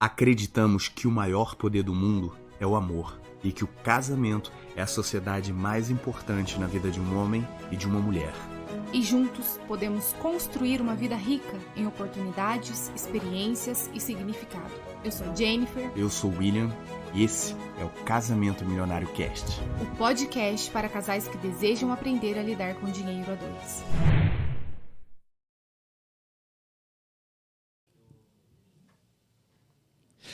Acreditamos que o maior poder do mundo é o amor e que o casamento é a sociedade mais importante na vida de um homem e de uma mulher. E juntos podemos construir uma vida rica em oportunidades, experiências e significado. Eu sou Jennifer. Eu sou William e esse é o Casamento Milionário Cast. O podcast para casais que desejam aprender a lidar com dinheiro a dois.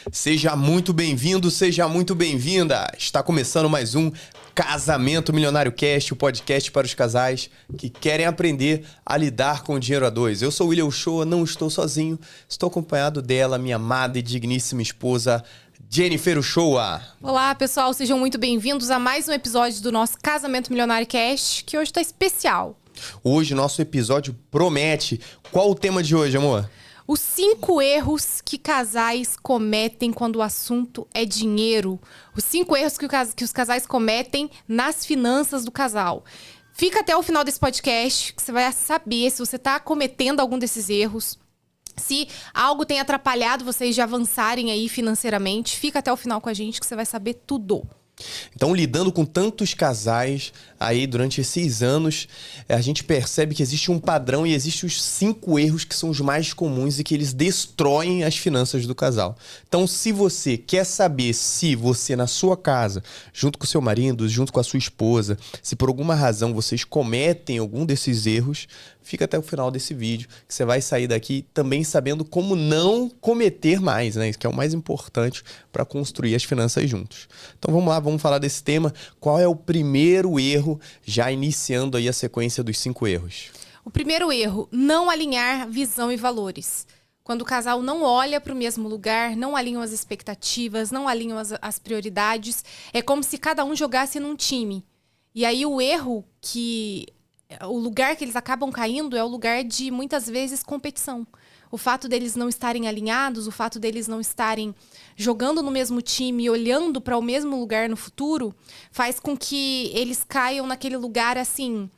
Seja muito bem-vindo, seja muito bem-vinda! Está começando mais um Casamento Milionário Cast, o podcast para os casais que querem aprender a lidar com o dinheiro a dois. Eu sou o William Uchoa, não estou sozinho, estou acompanhado dela, minha amada e digníssima esposa, Jennifer Uchoa. Olá, pessoal, sejam muito bem-vindos a mais um episódio do nosso Casamento Milionário Cast, que hoje está especial. Hoje nosso episódio promete. Qual o tema de hoje, amor? Os 5 erros que casais cometem quando o assunto é dinheiro. Os 5 erros que os casais cometem nas finanças do casal. Fica até o final desse podcast, que você vai saber se você está cometendo algum desses erros. Se algo tem atrapalhado vocês de avançarem aí financeiramente, fica até o final com a gente que você vai saber tudo. Então, lidando com tantos casais aí durante esses anos, a gente percebe que existe um padrão e existem os 5 erros que são os mais comuns e que eles destroem as finanças do casal. Então, se você quer saber se você na sua casa, junto com o seu marido, junto com a sua esposa, se por alguma razão vocês cometem algum desses erros, fica até o final desse vídeo, que você vai sair daqui também sabendo como não cometer mais, né? Isso que é o mais importante para construir as finanças juntos. Então vamos lá, vamos falar desse tema. Qual é o primeiro erro, já iniciando aí a sequência dos 5 erros? O primeiro erro, não alinhar visão e valores. Quando o casal não olha para o mesmo lugar, não alinham as expectativas, não alinham as prioridades, é como se cada um jogasse num time. E aí o lugar que eles acabam caindo é o lugar de, muitas vezes, competição. O fato deles não estarem alinhados, o fato deles não estarem jogando no mesmo time e olhando para o mesmo lugar no futuro, faz com que eles caiam naquele lugar assim,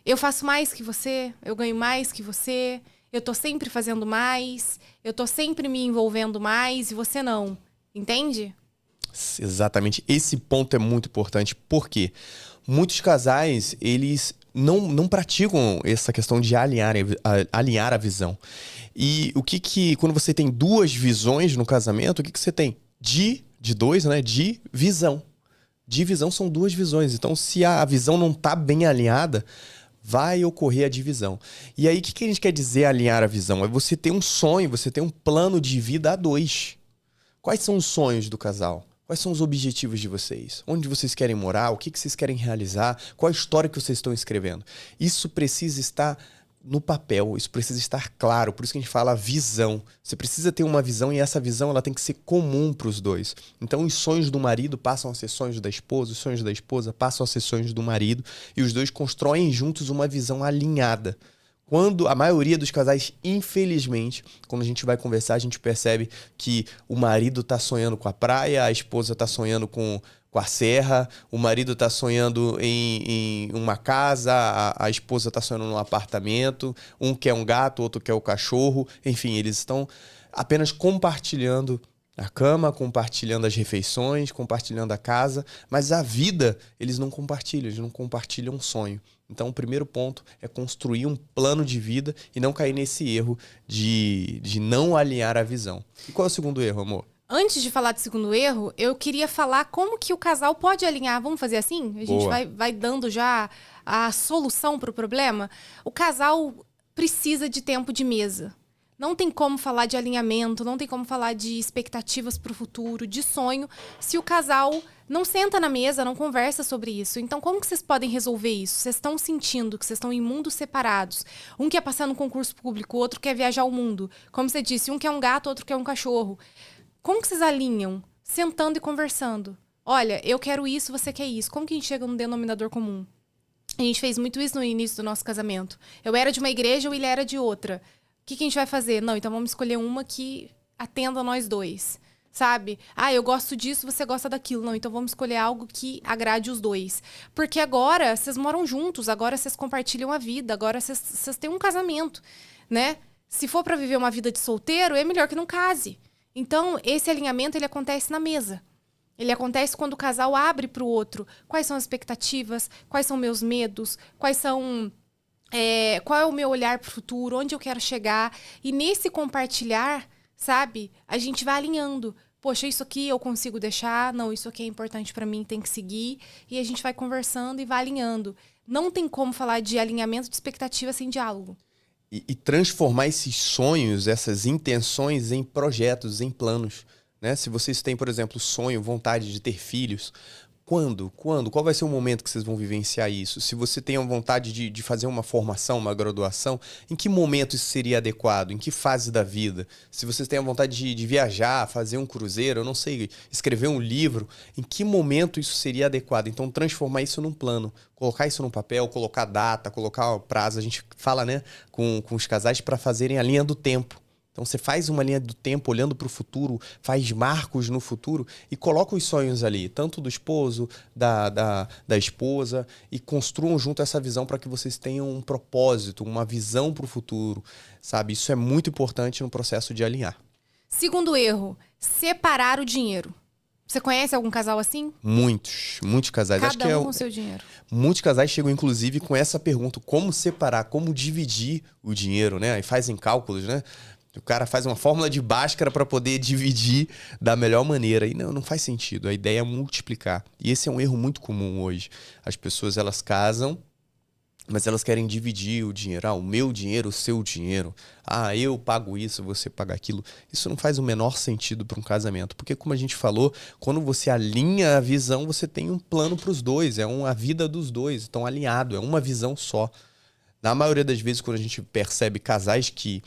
eu faço mais que você, eu ganho mais que você, eu tô sempre fazendo mais, eu tô sempre me envolvendo mais e você não. Entende? Exatamente. Esse ponto é muito importante, porque muitos casais, eles não praticam essa questão de alinhar a visão. E quando você tem 2 visões no casamento, o que você tem? De 2, né? De visão. De visão são 2 visões. Então, se a visão não está bem alinhada, vai ocorrer a divisão. E aí, o que a gente quer dizer alinhar a visão? É você ter um sonho, você ter um plano de vida a 2. Quais são os sonhos do casal? Quais são os objetivos de vocês? Onde vocês querem morar? O que vocês querem realizar? Qual a história que vocês estão escrevendo? Isso precisa estar no papel, isso precisa estar claro. Por isso que a gente fala visão. Você precisa ter uma visão e essa visão ela tem que ser comum para os 2. Então os sonhos do marido passam a ser sonhos da esposa, os sonhos da esposa passam a ser sonhos do marido e os 2 constroem juntos uma visão alinhada. Quando a maioria dos casais, infelizmente, quando a gente vai conversar, a gente percebe que o marido está sonhando com a praia, a esposa está sonhando com a serra, o marido está sonhando em uma casa, a esposa está sonhando num apartamento, um quer um gato, outro quer o cachorro. Enfim, eles estão apenas compartilhando a cama, compartilhando as refeições, compartilhando a casa, mas a vida eles não compartilham um sonho. Então o primeiro ponto é construir um plano de vida e não cair nesse erro de não alinhar a visão. E qual é o segundo erro, amor? Antes de falar do segundo erro, eu queria falar como que o casal pode alinhar. Vamos fazer assim? A gente vai dando já a solução para o problema. O casal precisa de tempo de mesa. Não tem como falar de alinhamento, não tem como falar de expectativas para o futuro, de sonho, se o casal não senta na mesa, não conversa sobre isso. Então, como que vocês podem resolver isso? Vocês estão sentindo que vocês estão em mundos separados. Um quer passar no concurso público, o outro quer viajar o mundo. Como você disse, um quer um gato, outro quer um cachorro. Como que vocês alinham? Sentando e conversando. Olha, eu quero isso, você quer isso. Como que a gente chega num denominador comum? A gente fez muito isso no início do nosso casamento. Eu era de uma igreja, o William era de outra. O que a gente vai fazer? Não, então vamos escolher uma que atenda a nós 2, sabe? Eu gosto disso, você gosta daquilo. Não, então vamos escolher algo que agrade os 2. Porque agora vocês moram juntos, agora vocês compartilham a vida, agora vocês têm um casamento, né? Se for pra viver uma vida de solteiro, é melhor que não case. Então, esse alinhamento, ele acontece na mesa. Ele acontece quando o casal abre para o outro. Quais são as expectativas? Quais são meus medos? Qual é o meu olhar para o futuro? Onde eu quero chegar? E nesse compartilhar, sabe? A gente vai alinhando. Poxa, isso aqui eu consigo deixar. Não, isso aqui é importante para mim, tem que seguir. E a gente vai conversando e vai alinhando. Não tem como falar de alinhamento de expectativa sem diálogo. E transformar esses sonhos, essas intenções em projetos, em planos. Né? Se vocês têm, por exemplo, sonho, vontade de ter filhos, quando? Qual vai ser o momento que vocês vão vivenciar isso? Se você tem a vontade de fazer uma formação, uma graduação, em que momento isso seria adequado? Em que fase da vida? Se vocês têm a vontade de viajar, fazer um cruzeiro, eu não sei, escrever um livro, em que momento isso seria adequado? Então, transformar isso num plano, colocar isso no papel, colocar data, colocar prazo. A gente fala, né, com os casais para fazerem a linha do tempo. Então você faz uma linha do tempo olhando para o futuro, faz marcos no futuro e coloca os sonhos ali, tanto do esposo, da esposa, e construam junto essa visão para que vocês tenham um propósito, uma visão para o futuro, sabe? Isso é muito importante no processo de alinhar. Segundo erro, separar o dinheiro. Você conhece algum casal assim? Muitos casais. Cada Acho que um com seu dinheiro. Muitos casais chegam, inclusive, com essa pergunta, como separar, como dividir o dinheiro, né? E fazem cálculos, né? O cara faz uma fórmula de Bhaskara para poder dividir da melhor maneira. E não faz sentido. A ideia é multiplicar. E esse é um erro muito comum hoje. As pessoas, elas casam, mas elas querem dividir o dinheiro. O meu dinheiro, o seu dinheiro. Eu pago isso, você paga aquilo. Isso não faz o menor sentido para um casamento. Porque, como a gente falou, quando você alinha a visão, você tem um plano para os dois. É a vida dos dois. Estão alinhados. É uma visão só. Na maioria das vezes, quando a gente percebe casais que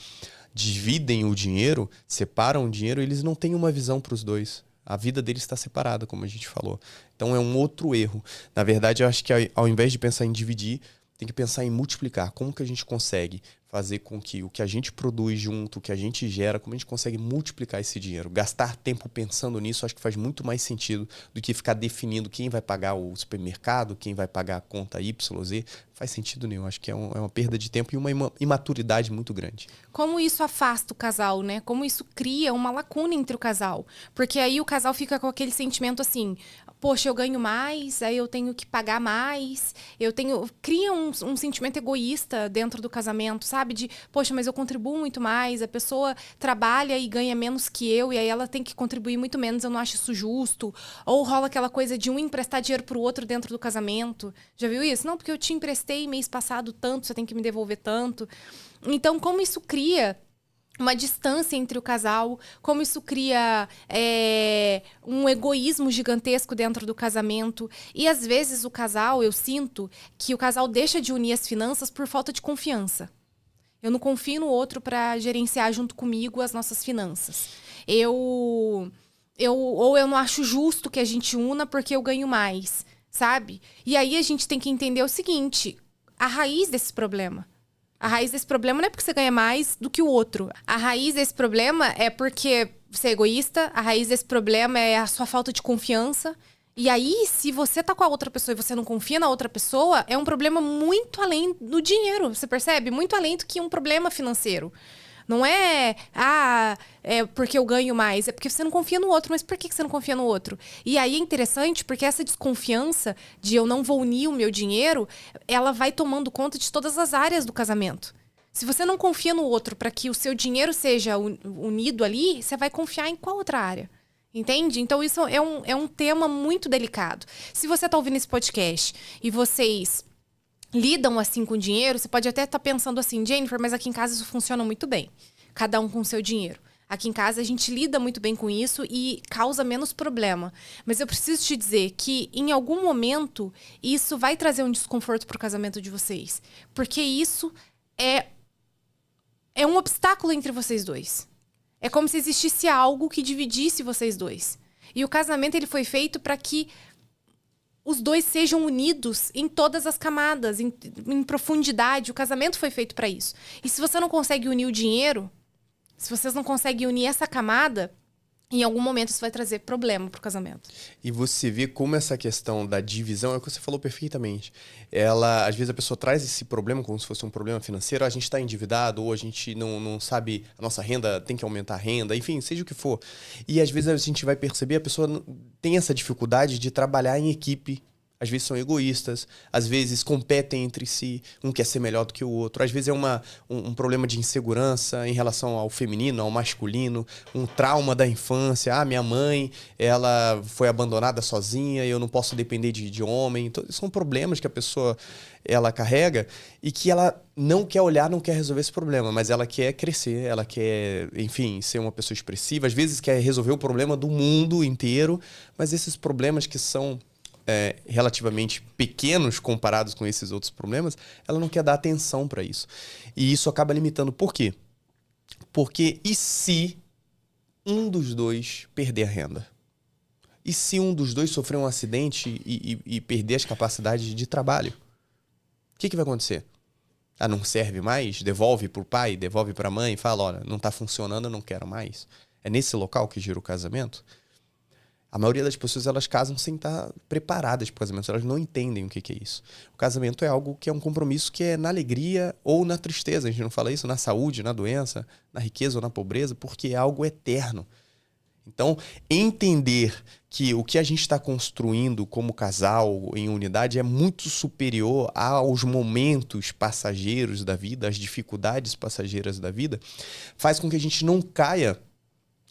dividem o dinheiro, separam o dinheiro, eles não têm uma visão para os dois. A vida deles está separada, como a gente falou. Então é um outro erro. Na verdade, eu acho que ao invés de pensar em dividir, tem que pensar em multiplicar. Como que a gente consegue fazer com que o que a gente produz junto, o que a gente gera, como a gente consegue multiplicar esse dinheiro? Gastar tempo pensando nisso, acho que faz muito mais sentido do que ficar definindo quem vai pagar o supermercado, quem vai pagar a conta Y, Z. Faz sentido nenhum. Acho que é uma perda de tempo e uma imaturidade muito grande. Como isso afasta o casal, né? Como isso cria uma lacuna entre o casal. Porque aí o casal fica com aquele sentimento assim, poxa, eu ganho mais, aí eu tenho que pagar mais, cria um sentimento egoísta dentro do casamento, sabe? De, poxa, mas eu contribuo muito mais, a pessoa trabalha e ganha menos que eu, e aí ela tem que contribuir muito menos, eu não acho isso justo. Ou rola aquela coisa de um emprestar dinheiro pro outro dentro do casamento. Já viu isso? Não, porque eu te emprestei mês passado tanto, você tem que me devolver tanto. Então, como isso cria uma distância entre o casal, como isso cria um egoísmo gigantesco dentro do casamento. E às vezes o casal, eu sinto que o casal deixa de unir as finanças por falta de confiança. Eu não confio no outro para gerenciar junto comigo as nossas finanças. Ou eu não acho justo que a gente una porque eu ganho mais, sabe? E aí a gente tem que entender o seguinte, a raiz desse problema. A raiz desse problema não é porque você ganha mais do que o outro. A raiz desse problema é porque você é egoísta. A raiz desse problema é a sua falta de confiança. E aí, se você tá com a outra pessoa e você não confia na outra pessoa, é um problema muito além do dinheiro, você percebe? Muito além do que um problema financeiro. Não é porque eu ganho mais, é porque você não confia no outro. Mas por que você não confia no outro? E aí é interessante porque essa desconfiança de eu não vou unir o meu dinheiro, ela vai tomando conta de todas as áreas do casamento. Se você não confia no outro para que o seu dinheiro seja unido ali, você vai confiar em qual outra área? Entende? Então isso é um tema muito delicado. Se você tá ouvindo esse podcast e vocês lidam assim com dinheiro, você pode até estar pensando assim, Jennifer, mas aqui em casa isso funciona muito bem. Cada um com seu dinheiro. Aqui em casa a gente lida muito bem com isso e causa menos problema. Mas eu preciso te dizer que em algum momento isso vai trazer um desconforto pro casamento de vocês. Porque isso é um obstáculo entre vocês dois. É como se existisse algo que dividisse vocês dois. E o casamento ele foi feito para que os dois sejam unidos em todas as camadas, em profundidade. O casamento foi feito para isso. E se você não consegue unir o dinheiro, se vocês não conseguem unir essa camada, em algum momento isso vai trazer problema pro casamento. E você vê como essa questão da divisão, é o que você falou perfeitamente. Ela, às vezes a pessoa traz esse problema como se fosse um problema financeiro, a gente está endividado, ou a gente não sabe, a nossa renda tem que aumentar a renda, enfim, seja o que for. E às vezes a gente vai perceber, a pessoa tem essa dificuldade de trabalhar em equipe. Às vezes são egoístas, às vezes competem entre si, um quer ser melhor do que o outro. Às vezes é um problema de insegurança em relação ao feminino, ao masculino, um trauma da infância. Ah, minha mãe, ela foi abandonada sozinha e eu não posso depender de homem. Então, são problemas que a pessoa ela carrega e que ela não quer olhar, não quer resolver esse problema, mas ela quer crescer, ela quer, enfim, ser uma pessoa expressiva. Às vezes quer resolver o problema do mundo inteiro, mas esses problemas que são relativamente pequenos comparados com esses outros problemas, ela não quer dar atenção para isso. E isso acaba limitando. Por quê? Porque e se um dos dois perder a renda? E se um dos dois sofrer um acidente e perder as capacidades de trabalho? O que vai acontecer? Ah, não serve mais? Devolve para o pai, devolve para a mãe e fala, olha, não está funcionando, eu não quero mais. É nesse local que gira o casamento? A maioria das pessoas, elas casam sem estar preparadas para o casamento. Elas não entendem o que é isso. O casamento é algo que é um compromisso que é na alegria ou na tristeza. A gente não fala isso na saúde, na doença, na riqueza ou na pobreza, porque é algo eterno. Então, entender que o que a gente está construindo como casal, em unidade, é muito superior aos momentos passageiros da vida, às dificuldades passageiras da vida, faz com que a gente não caia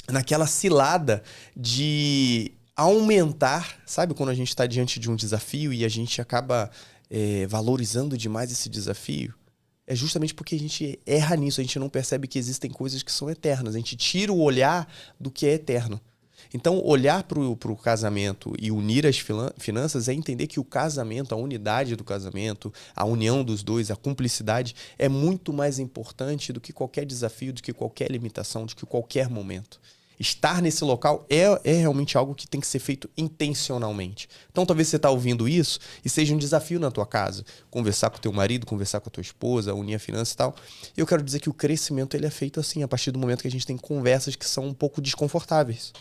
naquela cilada de aumentar, sabe? Quando a gente está diante de um desafio e a gente acaba valorizando demais esse desafio, é justamente porque a gente erra nisso, a gente não percebe que existem coisas que são eternas, a gente tira o olhar do que é eterno. Então, olhar para o casamento e unir as finanças é entender que o casamento, a unidade do casamento, a união dos dois, a cumplicidade é muito mais importante do que qualquer desafio, do que qualquer limitação, do que qualquer momento. Estar nesse local é realmente algo que tem que ser feito intencionalmente. Então, talvez você está ouvindo isso e seja um desafio na tua casa. Conversar com o teu marido, conversar com a tua esposa, unir a finança e tal. E eu quero dizer que o crescimento ele é feito assim, a partir do momento que a gente tem conversas que são um pouco desconfortáveis.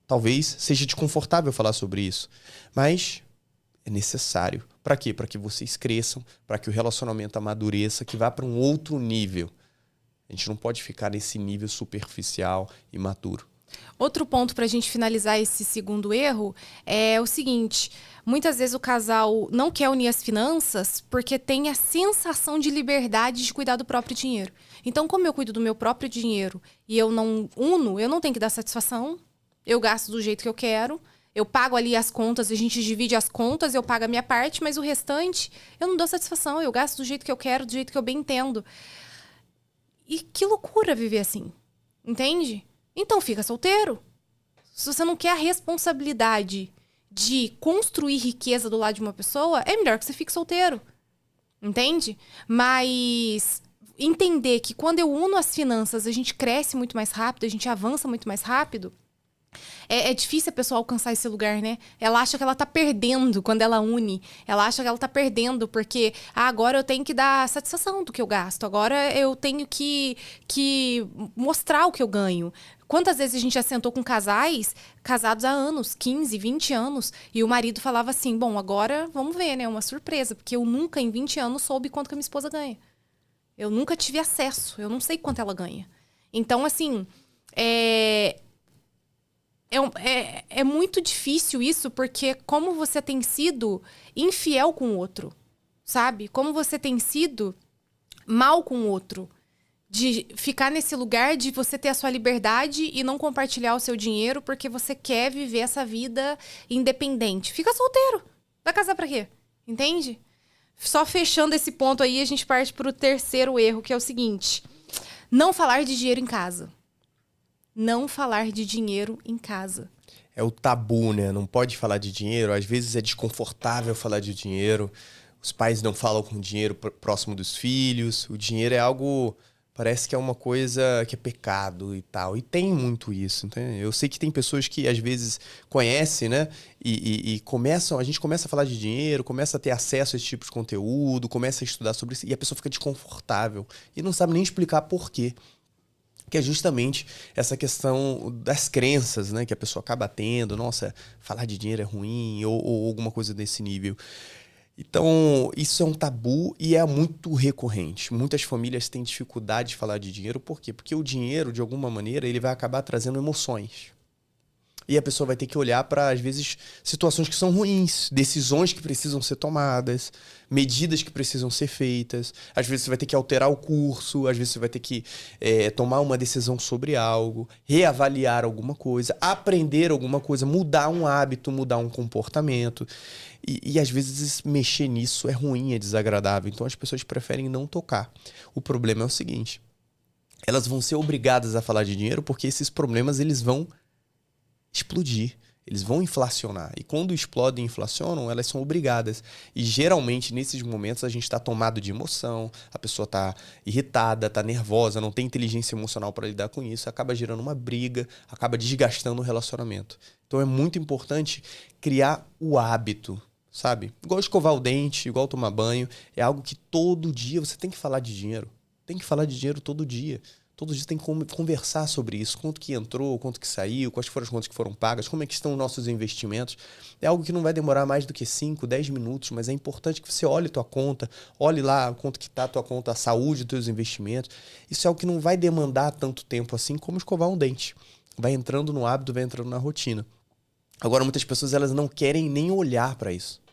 Talvez seja desconfortável falar sobre isso, mas é necessário. Para quê? Para que vocês cresçam, para que o relacionamento amadureça, que vá para um outro nível. A gente não pode ficar nesse nível superficial e imaturo. Outro ponto para a gente finalizar esse segundo erro é o seguinte: muitas vezes o casal não quer unir as finanças porque tem a sensação de liberdade de cuidar do próprio dinheiro. Então, como eu cuido do meu próprio dinheiro e eu não uno, eu não tenho que dar satisfação, eu gasto do jeito que eu quero, eu pago ali as contas, a gente divide as contas, eu pago a minha parte, mas o restante eu não dou satisfação, eu gasto do jeito que eu quero, do jeito que eu bem entendo. E que loucura viver assim, entende? Então fica solteiro. Se você não quer a responsabilidade de construir riqueza do lado de uma pessoa, é melhor que você fique solteiro, entende? Mas entender que quando eu uno as finanças, a gente cresce muito mais rápido, a gente avança muito mais rápido. É difícil a pessoa alcançar esse lugar, né? Ela acha que ela tá perdendo quando ela une. Ela acha que ela tá perdendo porque agora eu tenho que dar satisfação do que eu gasto. Agora eu tenho que mostrar o que eu ganho. Quantas vezes a gente já sentou com casais casados há anos, 15, 20 anos, e o marido falava assim, bom, agora vamos ver, né? Uma surpresa, porque eu nunca em 20 anos soube quanto que a minha esposa ganha. Eu nunca tive acesso, eu não sei quanto ela ganha. Então, assim, é muito difícil isso, porque como você tem sido infiel com o outro, sabe? Como você tem sido mal com o outro. De ficar nesse lugar de você ter a sua liberdade e não compartilhar o seu dinheiro porque você quer viver essa vida independente. Fica solteiro. Vai casar pra quê? Entende? Só fechando esse ponto aí, a gente parte pro terceiro erro, que é o seguinte. Não falar de dinheiro em casa. Não falar de dinheiro em casa. É o tabu, né? Não pode falar de dinheiro. Às vezes é desconfortável falar de dinheiro. Os pais não falam com dinheiro próximo dos filhos. O dinheiro é algo... Parece que é uma coisa que é pecado e tal. E tem muito isso. Entende? Eu sei que tem pessoas que às vezes conhecem, né? E a gente começa a falar de dinheiro, começa a ter acesso a esse tipo de conteúdo, começa a estudar sobre isso e a pessoa fica desconfortável. E não sabe nem explicar por quê. que é justamente essa questão das crenças, né, que a pessoa acaba tendo. Nossa, falar de dinheiro é ruim, ou alguma coisa desse nível. Então, isso é um tabu e é muito recorrente. Muitas famílias têm dificuldade de falar de dinheiro. Por quê? Porque o dinheiro, de alguma maneira, ele vai acabar trazendo emoções. E a pessoa vai ter que olhar para, às vezes, situações que são ruins, decisões que precisam ser tomadas, medidas que precisam ser feitas. Às vezes você vai ter que alterar o curso, às vezes você vai ter que tomar uma decisão sobre algo, reavaliar alguma coisa, aprender alguma coisa, mudar um hábito, mudar um comportamento. E às vezes mexer nisso é ruim, é desagradável. Então as pessoas preferem não tocar. O problema é o seguinte: elas vão ser obrigadas a falar de dinheiro porque esses problemas eles vão explodir, eles vão inflacionar. E quando explodem e inflacionam, elas são obrigadas. E geralmente, nesses momentos, a gente está tomado de emoção, a pessoa está irritada, está nervosa, não tem inteligência emocional para lidar com isso, acaba gerando uma briga, acaba desgastando o relacionamento. Então é muito importante criar o hábito, sabe? Igual escovar o dente, igual tomar banho, é algo que todo dia você tem que falar de dinheiro. Tem que falar de dinheiro todo dia. Todos os dias tem que conversar sobre isso. Quanto que entrou, quanto que saiu, quais foram as contas que foram pagas, como é que estão os nossos investimentos. É algo que não vai demorar mais do que 5, 10 minutos, mas é importante que você olhe tua conta, olhe lá quanto que está a tua conta, a saúde dos teus investimentos. Isso é algo que não vai demandar tanto tempo assim como escovar um dente. Vai entrando no hábito, vai entrando na rotina. Agora, muitas pessoas elas não querem nem olhar para isso.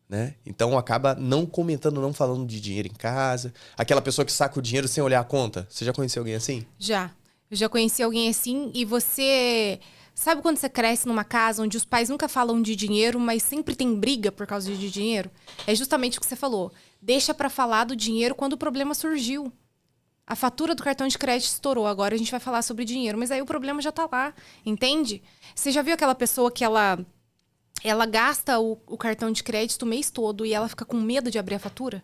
Né? Então acaba não comentando, não falando de dinheiro em casa. Aquela pessoa que saca o dinheiro sem olhar a conta. Você já conheceu alguém assim? Já. Eu já conheci alguém assim e você... Sabe quando você cresce numa casa onde os pais nunca falam de dinheiro, mas sempre tem briga por causa de dinheiro? É justamente o que você falou. Deixa pra falar do dinheiro quando o problema surgiu. A fatura do cartão de crédito estourou, agora a gente vai falar sobre dinheiro. Mas aí o problema já tá lá, entende? Você já viu aquela pessoa que ela gasta o cartão de crédito o mês todo e ela fica com medo de abrir a fatura?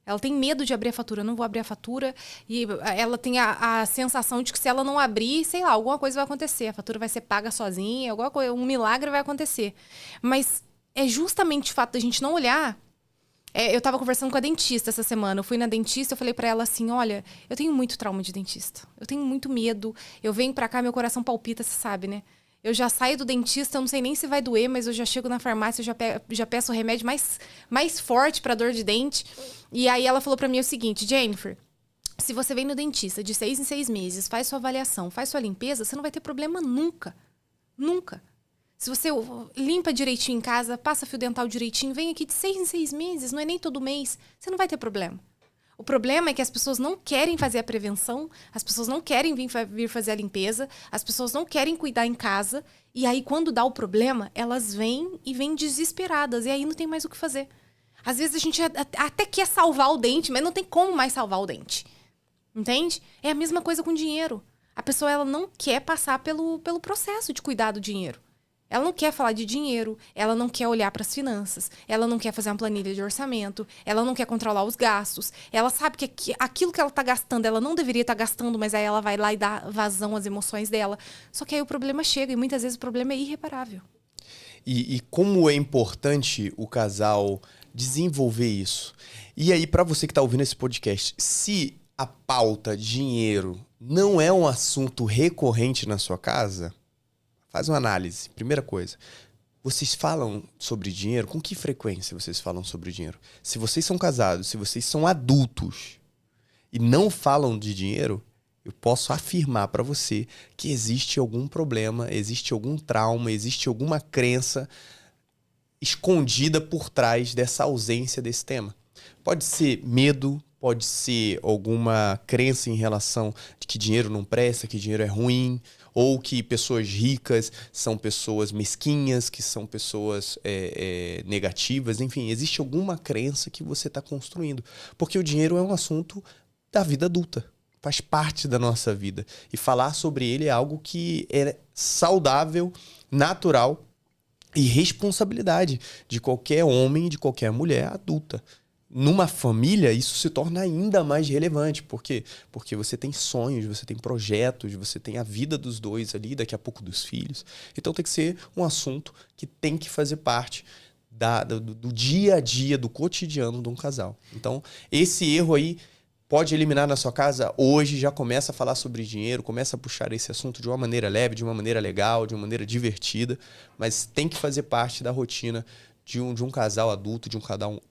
Ela tem medo de abrir a fatura. Não vou abrir a fatura. E ela tem a sensação de que se ela não abrir, sei lá, alguma coisa vai acontecer. A fatura vai ser paga sozinha, alguma coisa, um milagre vai acontecer. Mas é justamente o fato da gente não olhar. Eu tava conversando com a dentista essa semana. Eu fui na dentista, eu falei pra ela assim, olha, eu tenho muito trauma de dentista. Eu tenho muito medo. Eu venho pra cá, meu coração palpita, você sabe, né? Eu já saio do dentista, eu não sei nem se vai doer, mas eu já chego na farmácia, eu já peço o remédio mais forte pra dor de dente. E aí ela falou pra mim o seguinte, Jennifer, se você vem no dentista de 6 em 6 meses, faz sua avaliação, faz sua limpeza, você não vai ter problema nunca. Nunca. Se você limpa direitinho em casa, passa fio dental direitinho, vem aqui de 6 em 6 meses, não é nem todo mês, você não vai ter problema. O problema é que as pessoas não querem fazer a prevenção, as pessoas não querem vir fazer a limpeza, as pessoas não querem cuidar em casa. E aí, quando dá o problema, elas vêm desesperadas. E aí não tem mais o que fazer. Às vezes a gente até quer salvar o dente, mas não tem como mais salvar o dente. Entende? É a mesma coisa com dinheiro. A pessoa ela não quer passar pelo processo de cuidar do dinheiro. Ela não quer falar de dinheiro, ela não quer olhar para as finanças, ela não quer fazer uma planilha de orçamento, ela não quer controlar os gastos. Ela sabe que aquilo que ela está gastando, ela não deveria estar gastando, mas aí ela vai lá e dá vazão às emoções dela. Só que aí o problema chega e muitas vezes o problema é irreparável. E como é importante o casal desenvolver isso. E aí, para você que está ouvindo esse podcast, se a pauta dinheiro não é um assunto recorrente na sua casa... Faz uma análise. Primeira coisa, vocês falam sobre dinheiro? Com que frequência vocês falam sobre dinheiro? Se vocês são casados, se vocês são adultos e não falam de dinheiro, eu posso afirmar para você que existe algum problema, existe algum trauma, existe alguma crença escondida por trás dessa ausência desse tema. Pode ser medo, pode ser alguma crença em relação de que dinheiro não presta, que dinheiro é ruim, ou que pessoas ricas são pessoas mesquinhas, que são pessoas negativas. Enfim, existe alguma crença que você está construindo. Porque o dinheiro é um assunto da vida adulta, faz parte da nossa vida. E falar sobre ele é algo que é saudável, natural e responsabilidade de qualquer homem, de qualquer mulher adulta. Numa família, isso se torna ainda mais relevante. Por quê? Porque você tem sonhos, você tem projetos, você tem a vida dos dois ali, daqui a pouco dos filhos. Então tem que ser um assunto que tem que fazer parte do dia a dia, do cotidiano de um casal. Então, esse erro aí pode eliminar na sua casa hoje, já começa a falar sobre dinheiro, começa a puxar esse assunto de uma maneira leve, de uma maneira legal, de uma maneira divertida, mas tem que fazer parte da rotina de um casal adulto, de um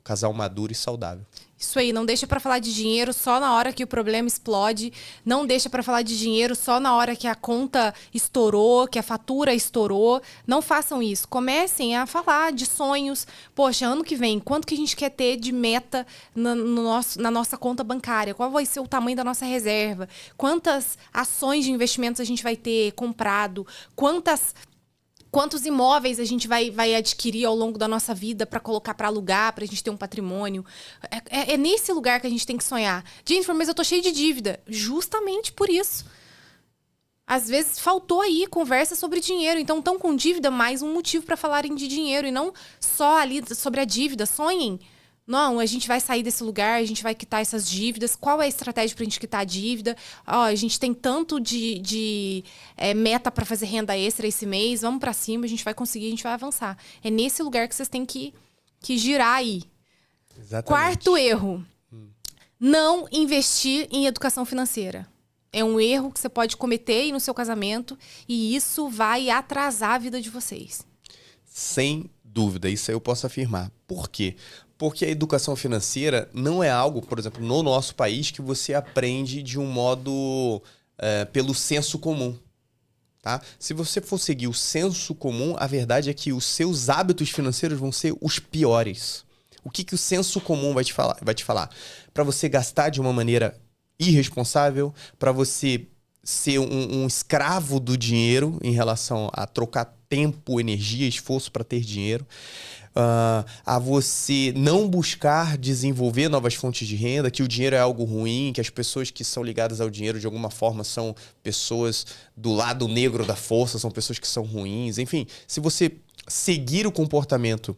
casal maduro e saudável. Isso aí, não deixa pra falar de dinheiro só na hora que o problema explode, não deixa pra falar de dinheiro só na hora que a conta estourou, que a fatura estourou. Não façam isso. Comecem a falar de sonhos. Poxa, ano que vem, quanto que a gente quer ter de meta na nossa conta bancária? Qual vai ser o tamanho da nossa reserva? Quantas ações de investimentos a gente vai ter comprado? Quantos imóveis a gente vai adquirir ao longo da nossa vida para colocar para alugar, para a gente ter um patrimônio? É nesse lugar que a gente tem que sonhar. Jennifer, mas eu tô cheia de dívida. Justamente por isso. Às vezes faltou aí conversa sobre dinheiro. Então, estão com dívida, mais um motivo para falarem de dinheiro. E não só ali sobre a dívida. Sonhem. Não, a gente vai sair desse lugar, a gente vai quitar essas dívidas. Qual é a estratégia pra gente quitar a dívida? A gente tem tanto de meta para fazer renda extra esse mês. Vamos para cima, a gente vai conseguir, a gente vai avançar. É nesse lugar que vocês têm que girar aí. Exatamente. Quarto erro. Não investir em educação financeira. É um erro que você pode cometer aí no seu casamento e isso vai atrasar a vida de vocês. Sem dúvida, isso aí eu posso afirmar. Por quê? Porque a educação financeira não é algo, por exemplo, no nosso país, que você aprende de um modo pelo senso comum. Tá? Se você for seguir o senso comum, a verdade é que os seus hábitos financeiros vão ser os piores. O que o senso comum vai te falar? Para você gastar de uma maneira irresponsável, para você ser um escravo do dinheiro em relação a trocar tempo, energia, esforço para ter dinheiro. A você não buscar desenvolver novas fontes de renda, que o dinheiro é algo ruim, que as pessoas que são ligadas ao dinheiro de alguma forma são pessoas do lado negro da força, são pessoas que são ruins. Enfim, se você seguir o comportamento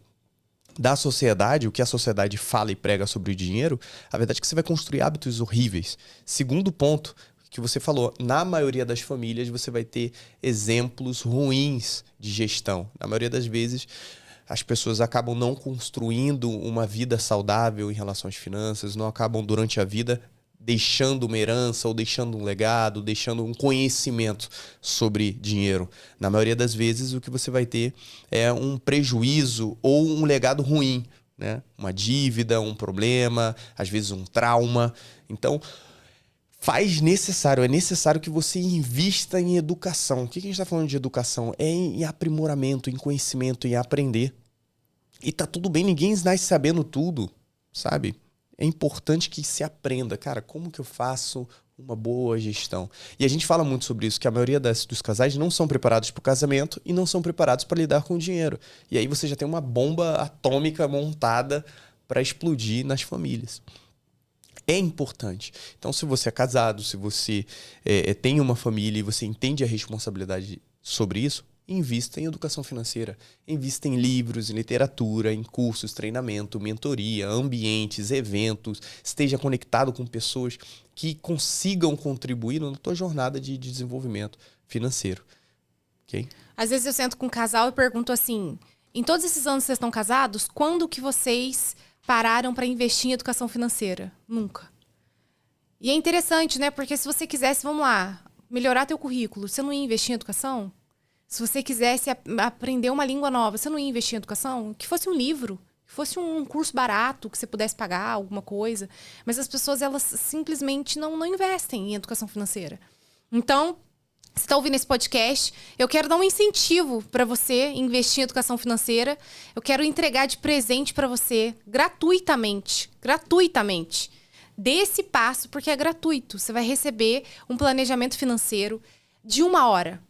da sociedade, o que a sociedade fala e prega sobre o dinheiro, a verdade é que você vai construir hábitos horríveis. Segundo ponto que você falou, na maioria das famílias você vai ter exemplos ruins de gestão. Na maioria das vezes, as pessoas acabam não construindo uma vida saudável em relação às finanças, não acabam durante a vida deixando uma herança ou deixando um legado, deixando um conhecimento sobre dinheiro. Na maioria das vezes, o que você vai ter é um prejuízo ou um legado ruim, né? Uma dívida, um problema, às vezes um trauma. Então, é necessário que você invista em educação. O que a gente está falando de educação? É em aprimoramento, em conhecimento, em aprender. E tá tudo bem, ninguém nasce sabendo tudo, sabe? É importante que se aprenda. Cara, como que eu faço uma boa gestão? E a gente fala muito sobre isso, que a maioria dos casais não são preparados para o casamento e não são preparados para lidar com o dinheiro. E aí você já tem uma bomba atômica montada para explodir nas famílias. É importante. Então, se você é casado, se você tem uma família e você entende a responsabilidade sobre isso, invista em educação financeira. Invista em livros, em literatura, em cursos, treinamento, mentoria, ambientes, eventos. Esteja conectado com pessoas que consigam contribuir na tua jornada de desenvolvimento financeiro. Okay? Às vezes eu sento com um casal e pergunto assim, em todos esses anos que vocês estão casados, quando que vocês pararam para investir em educação financeira? Nunca. E é interessante, né? Porque se você quisesse, vamos lá, melhorar teu currículo, você não ia investir em educação? Se você quisesse aprender uma língua nova, você não ia investir em educação? Que fosse um livro, que fosse um curso barato, que você pudesse pagar alguma coisa. Mas as pessoas, elas simplesmente não investem em educação financeira. Então, você está ouvindo esse podcast, eu quero dar um incentivo para você investir em educação financeira. Eu quero entregar de presente para você, gratuitamente. Dê esse passo, porque é gratuito. Você vai receber um planejamento financeiro de 1 hora.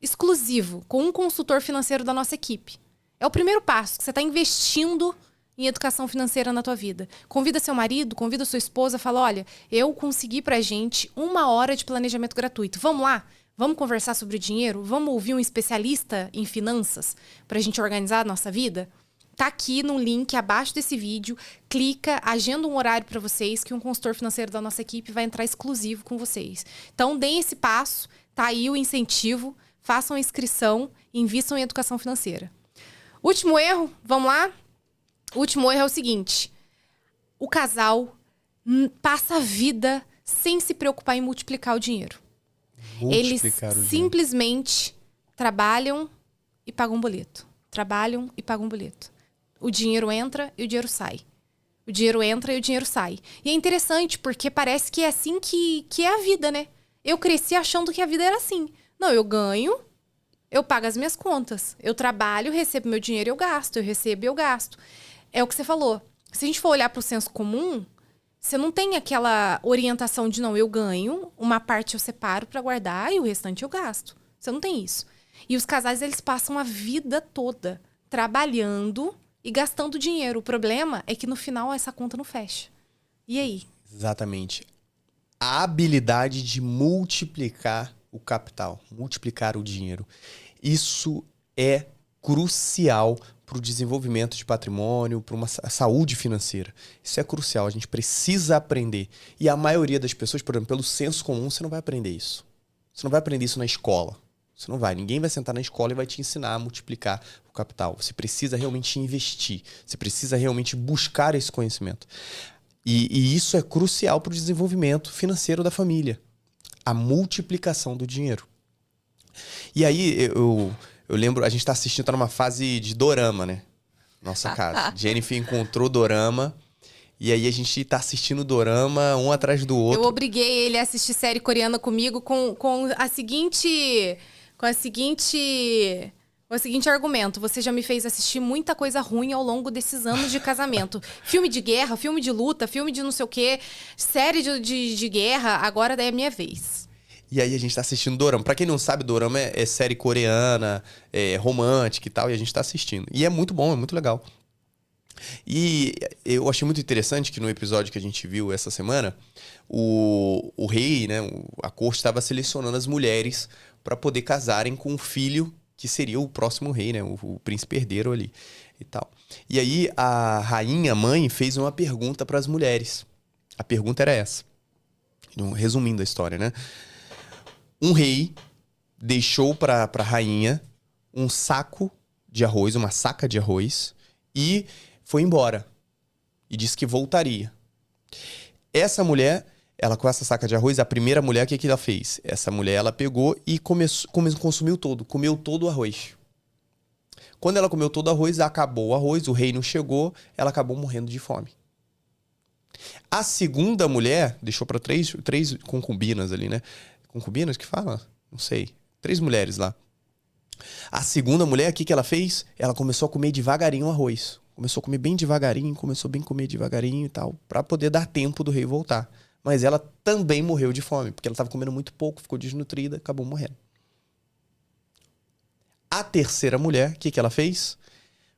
Exclusivo, com um consultor financeiro da nossa equipe. É o primeiro passo, que você está investindo em educação financeira na tua vida. Convida seu marido, convida sua esposa, fala, olha, eu consegui pra gente 1 hora de planejamento gratuito. Vamos lá? Vamos conversar sobre dinheiro? Vamos ouvir um especialista em finanças pra gente organizar a nossa vida? Tá aqui no link abaixo desse vídeo, clica, agenda um horário para vocês, que um consultor financeiro da nossa equipe vai entrar exclusivo com vocês. Então, deem esse passo, tá aí o incentivo. Façam a inscrição e invistam em educação financeira. Último erro, vamos lá? O último erro é o seguinte. O casal passa a vida sem se preocupar em multiplicar o dinheiro. Eles simplesmente trabalham e pagam um boleto. Trabalham e pagam um boleto. O dinheiro entra e o dinheiro sai. O dinheiro entra e o dinheiro sai. E é interessante porque parece que é assim que é a vida, né? Eu cresci achando que a vida era assim. Não, eu ganho, eu pago as minhas contas. Eu trabalho, recebo meu dinheiro, eu gasto. Eu recebo e eu gasto. É o que você falou. Se a gente for olhar para o senso comum, você não tem aquela orientação de não, eu ganho, uma parte eu separo para guardar e o restante eu gasto. Você não tem isso. E os casais, eles passam a vida toda trabalhando e gastando dinheiro. O problema é que no final essa conta não fecha. E aí? Exatamente. A habilidade de multiplicar o capital, multiplicar o dinheiro. Isso é crucial para o desenvolvimento de patrimônio, para uma saúde financeira. Isso é crucial, a gente precisa aprender. E a maioria das pessoas, por exemplo, pelo senso comum, você não vai aprender isso. Você não vai aprender isso na escola. Você não vai. Ninguém vai sentar na escola e vai te ensinar a multiplicar o capital. Você precisa realmente investir. Você precisa realmente buscar esse conhecimento. E isso é crucial para o desenvolvimento financeiro da família. A multiplicação do dinheiro. E aí, eu lembro, a gente tá assistindo, tá numa fase de dorama, né? Nossa casa. Jennifer encontrou dorama. E aí a gente tá assistindo dorama um atrás do outro. Eu obriguei ele a assistir série coreana comigo com o seguinte argumento. Você já me fez assistir muita coisa ruim ao longo desses anos de casamento. Filme de guerra, filme de luta, filme de não sei o quê, série de guerra, agora daí é a minha vez. E aí a gente tá assistindo dorama. Pra quem não sabe, dorama é série coreana, romântica e tal, e a gente tá assistindo. E é muito bom, é muito legal. E eu achei muito interessante que no episódio que a gente viu essa semana, o rei, né, a corte estava selecionando as mulheres para poder casarem com o filho que seria o próximo rei, né, o príncipe herdeiro ali e tal. E aí a rainha mãe fez uma pergunta para as mulheres. A pergunta era essa. Resumindo a história, né? Um rei deixou para a rainha um saco de arroz, uma saca de arroz, e foi embora. E disse que voltaria. Essa mulher, ela com essa saca de arroz, a primeira mulher, o que ela fez? Essa mulher, ela pegou e consumiu todo, comeu todo o arroz. Quando ela comeu todo o arroz, acabou o arroz, o rei não chegou, ela acabou morrendo de fome. A segunda mulher, deixou para três concubinas ali, né? Concubinas que fala? Não sei. 3 mulheres lá. A segunda mulher, o que ela fez? Ela começou a comer devagarinho o arroz. Começou a comer bem devagarinho, comer devagarinho e tal, para poder dar tempo do rei voltar. Mas ela também morreu de fome, porque ela estava comendo muito pouco, ficou desnutrida, acabou morrendo. A terceira mulher, o que ela fez?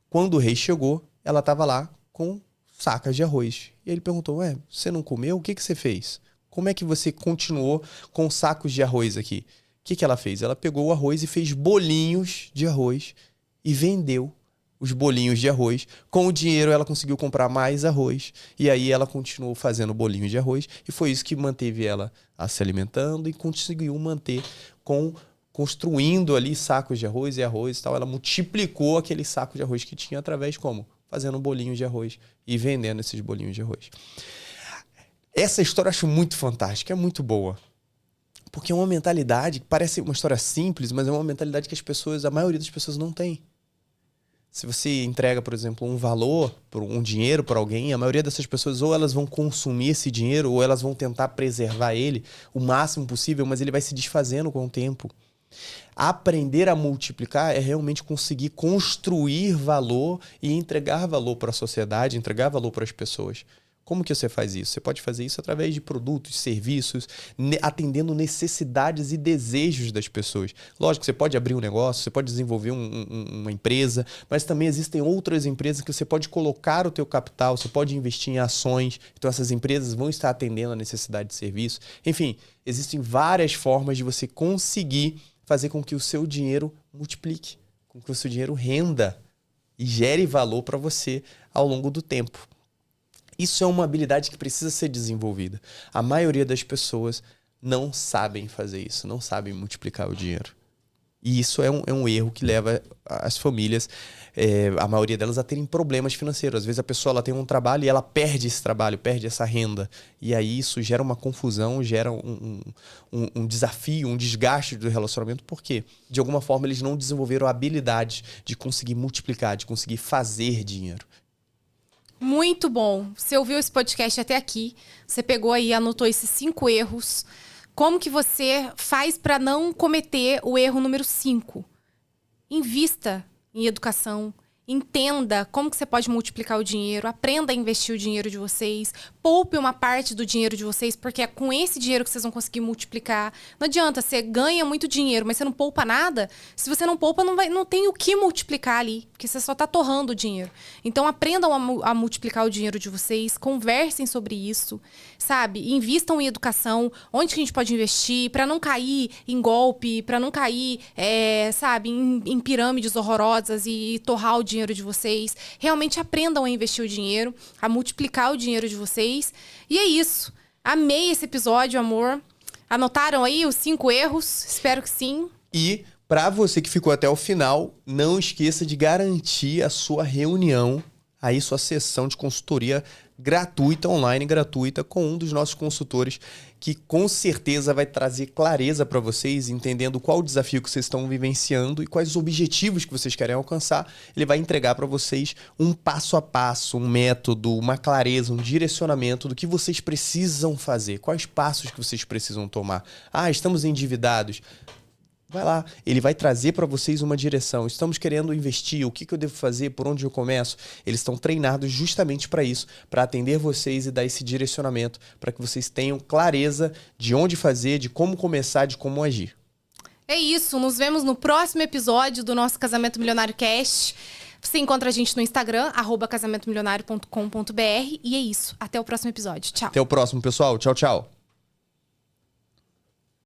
Quando o rei chegou, ela estava lá com sacas de arroz. E ele perguntou, você não comeu? O que você fez? Como é que você continuou com sacos de arroz aqui? O que ela fez? Ela pegou o arroz e fez bolinhos de arroz e vendeu os bolinhos de arroz. Com o dinheiro ela conseguiu comprar mais arroz e aí ela continuou fazendo bolinhos de arroz e foi isso que manteve ela se alimentando e conseguiu manter construindo ali sacos de arroz e tal. Ela multiplicou aquele saco de arroz que tinha através como? Fazendo bolinhos de arroz e vendendo esses bolinhos de arroz. Essa história eu acho muito fantástica, é muito boa. Porque é uma mentalidade que parece uma história simples, mas é uma mentalidade que a maioria das pessoas não tem. Se você entrega, por exemplo, um valor, um dinheiro para alguém, a maioria dessas pessoas ou elas vão consumir esse dinheiro ou elas vão tentar preservar ele o máximo possível, mas ele vai se desfazendo com o tempo. Aprender a multiplicar é realmente conseguir construir valor e entregar valor para a sociedade, entregar valor para as pessoas. Como que você faz isso? Você pode fazer isso através de produtos, serviços, atendendo necessidades e desejos das pessoas. Lógico, você pode abrir um negócio, você pode desenvolver uma empresa, mas também existem outras empresas que você pode colocar o teu capital, você pode investir em ações, então essas empresas vão estar atendendo a necessidade de serviço. Enfim, existem várias formas de você conseguir fazer com que o seu dinheiro multiplique, com que o seu dinheiro renda e gere valor para você ao longo do tempo. Isso é uma habilidade que precisa ser desenvolvida. A maioria das pessoas não sabem fazer isso, não sabem multiplicar o dinheiro. E isso é um erro que leva as famílias, a maioria delas, a terem problemas financeiros. Às vezes a pessoa ela tem um trabalho e ela perde esse trabalho, perde essa renda. E aí isso gera uma confusão, gera um desafio, um desgaste do relacionamento, porque de alguma forma eles não desenvolveram a habilidade de conseguir multiplicar, de conseguir fazer dinheiro. Muito bom. Você ouviu esse podcast até aqui, você pegou aí, anotou esses 5 erros. Como que você faz para não cometer o erro número 5? Invista em educação. Entenda como que você pode multiplicar o dinheiro. Aprenda a investir o dinheiro de vocês. Poupe uma parte do dinheiro de vocês, porque é com esse dinheiro que vocês vão conseguir multiplicar. Não adianta, você ganha muito dinheiro, mas você não poupa nada. Se você não poupa, não tem o que multiplicar ali, porque você só está torrando o dinheiro. Então, aprendam a multiplicar o dinheiro de vocês. Conversem sobre isso, sabe? Invistam em educação. Onde que a gente pode investir para não cair em golpe, para não cair, sabe, em pirâmides horrorosas e torrar o dinheiro de vocês. Realmente aprendam a investir o dinheiro, a multiplicar o dinheiro de vocês. E é isso. Amei esse episódio, amor. Anotaram aí os 5 erros? Espero que sim. E para você que ficou até o final, não esqueça de garantir a sua reunião, aí sua sessão de consultoria gratuita, online, gratuita, com um dos nossos consultores, que com certeza vai trazer clareza para vocês, entendendo qual o desafio que vocês estão vivenciando e quais os objetivos que vocês querem alcançar. Ele vai entregar para vocês um passo a passo, um método, uma clareza, um direcionamento do que vocês precisam fazer, quais passos que vocês precisam tomar. Ah, estamos endividados. Vai lá, ele vai trazer para vocês uma direção. Estamos querendo investir, o que eu devo fazer, por onde eu começo? Eles estão treinados justamente para isso, para atender vocês e dar esse direcionamento, para que vocês tenham clareza de onde fazer, de como começar, de como agir. É isso, nos vemos no próximo episódio do nosso Casamento Milionário Cast. Você encontra a gente no Instagram, @casamentomilionario.com.br. E é isso, até o próximo episódio. Tchau. Até o próximo, pessoal. Tchau, tchau.